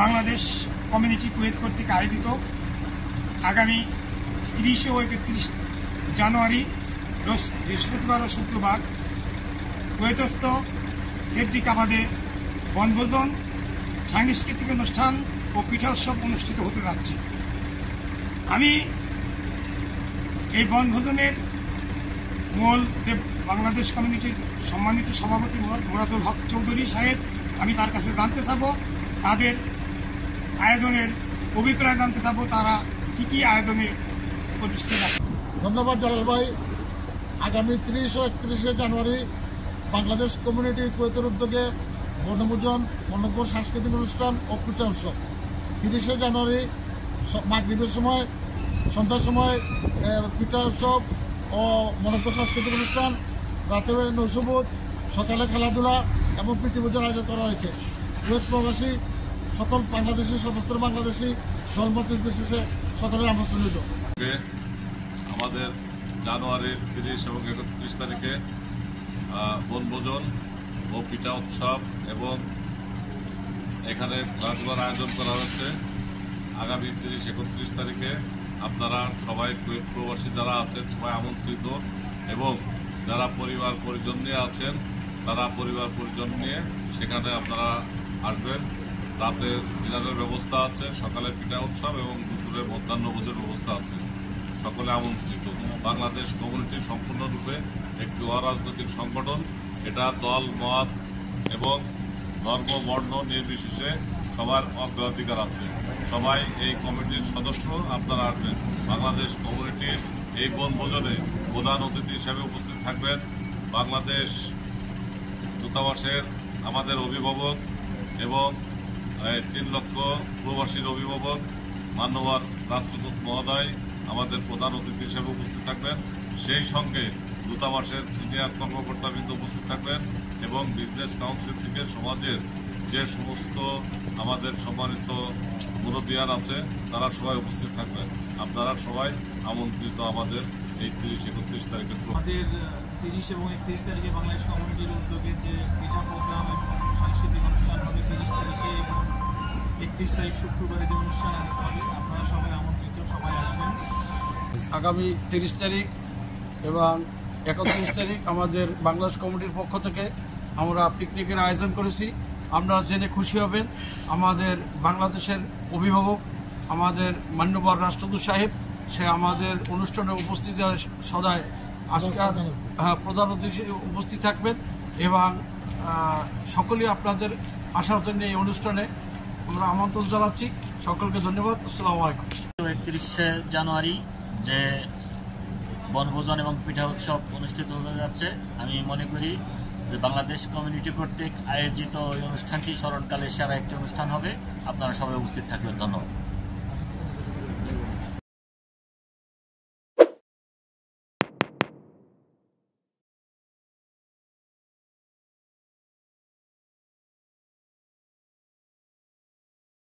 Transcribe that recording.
Bangladesh community Kuwait কর্তৃক আয়োজিত আগামী 30 ও 31 জানুয়ারি রোজ বৃহস্পতিবার ও শুক্রবার কুয়েতস্থ সেদ্দিকাবাদে বনভোজন, সাংস্কৃতিক অনুষ্ঠান ও পিঠা উৎসব অনুষ্ঠিত হতে যাচ্ছে। আমি এই বনভোজনের মূল বাংলাদেশ কমিউনিটির সম্মানিত সভাপতি মুরাদুল হক চৌধুরী সাহেব, আমি তার কাছে জানতে চাব, তাদের আয়োজনের অভিপ্রায় জানতে চাব, তারা কি আয়োজনে প্রতিষ্ঠিত। ধন্যবাদ জালাল ভাই। আগামী 30 ও 31 জানুয়ারি বাংলাদেশ কমিউনিটি কুয়েতের উদ্যোগে বনভোজন, মনোজ্ঞ সাংস্কৃতিক অনুষ্ঠান ও পিঠা উৎসব। 30 জানুয়ারি মাগরিবের সময়, সন্ধ্যার সময় পিঠা উৎসব ও মনোজ্ঞ সাংস্কৃতিক অনুষ্ঠান, রাতে নৈশভোজ, সকালে খেলাধুলা এবং প্রীতিভোজের আয়োজন করা হয়েছে। কুয়েত প্রবাসী সকল বাংলাদেশি, সমস্ত বাংলাদেশি ধর্মমত নির্বিশেষে সকলের আমন্ত্রণিত। আমাদের জানুয়ারির 30 এবং 31 তারিখে বনভোজন ও পিঠা উৎসব এবং এখানে খেলাধুলার আয়োজন করা হয়েছে। আগামী 30-31 তারিখে আপনারা সবাই কুয়েত প্রবাসী যারা আছেন সবাই আমন্ত্রিত, এবং যারা পরিবার পরিজন নিয়ে আছেন তারা পরিবার পরিজন নিয়ে সেখানে আপনারা আসবেন। রাতের ডিনারের ব্যবস্থা আছে, সকালে পিঠা উৎসব এবং দুপুরে মধ্যাহ্নভোজের ব্যবস্থা আছে। সকলে আমন্ত্রিত। বাংলাদেশ কমিউনিটি সম্পূর্ণরূপে একটি অরাজনৈতিক সংগঠন। এটা দল, মত এবং ধর্ম, বর্ণ নির্বিশেষে সবার অগ্রাধিকার আছে। সবাই এই কমিটির সদস্য, আপনারা আসবেন। বাংলাদেশ কমিউনিটির এই বনভোজনে প্রধান অতিথি হিসেবে উপস্থিত থাকবেন বাংলাদেশ দূতাবাসের আমাদের অভিভাবক এবং 3 লক্ষ প্রবাসীর অভিভাবক মান্যবর রাষ্ট্রদূত মহোদয় আমাদের প্রধান অতিথি হিসেবে উপস্থিত থাকবেন। সেই সঙ্গে দূতাবাসের সিনিয়র কর্মকর্তাবৃন্দ উপস্থিত থাকবেন এবং বিজনেস কাউন্সিল থেকে সমাজের যে সমস্ত আমাদের সম্মানিত মুরব্বিয়ান আছে তারা সবাই উপস্থিত থাকবেন। আপনারা সবাই আমন্ত্রিত আমাদের এই 30-31 তারিখের। আমাদের 30 এবং 31 তারিখে বাংলাদেশ কমিউনিটির উদ্যোগে যে পিঠা প্রোগ্রাম এবং সাংস্কৃতিক অনুষ্ঠান হবে 30 তারিখে এবং 31 তারিখ শুক্রবারে যে অনুষ্ঠান হবে, আপনারা সবাই আমন্ত্রিত, সবাই আসবেন। আগামী 30 তারিখ এবং 31 তারিখ আমাদের বাংলাদেশ কমিটির পক্ষ থেকে আমরা পিকনিকের আয়োজন করেছি। আপনারা জেনে খুশি হবেন, আমাদের বাংলাদেশের অভিভাবক আমাদের মান্যবর রাষ্ট্রদূত সাহেব, সে আমাদের অনুষ্ঠানে উপস্থিত সদায় আজকে প্রধান অতিথি উপস্থিত থাকবেন এবং সকলেই আপনাদের আসার জন্য এই অনুষ্ঠানে আমরা আমন্ত্রণ জানাচ্ছি। সকলকে ধন্যবাদ। আসসালামু আলাইকুম। 31 জানুয়ারি যে বনভোজন এবং পিঠা উৎসব অনুষ্ঠিত হতে যাচ্ছে, আমি মনে করি যে বাংলাদেশ কমিউনিটি কর্তৃক আয়োজিত এই অনুষ্ঠানটি স্মরণকালে সেরা একটি অনুষ্ঠান হবে। আপনারা সবাই উপস্থিত থাকবেন। ধন্যবাদ।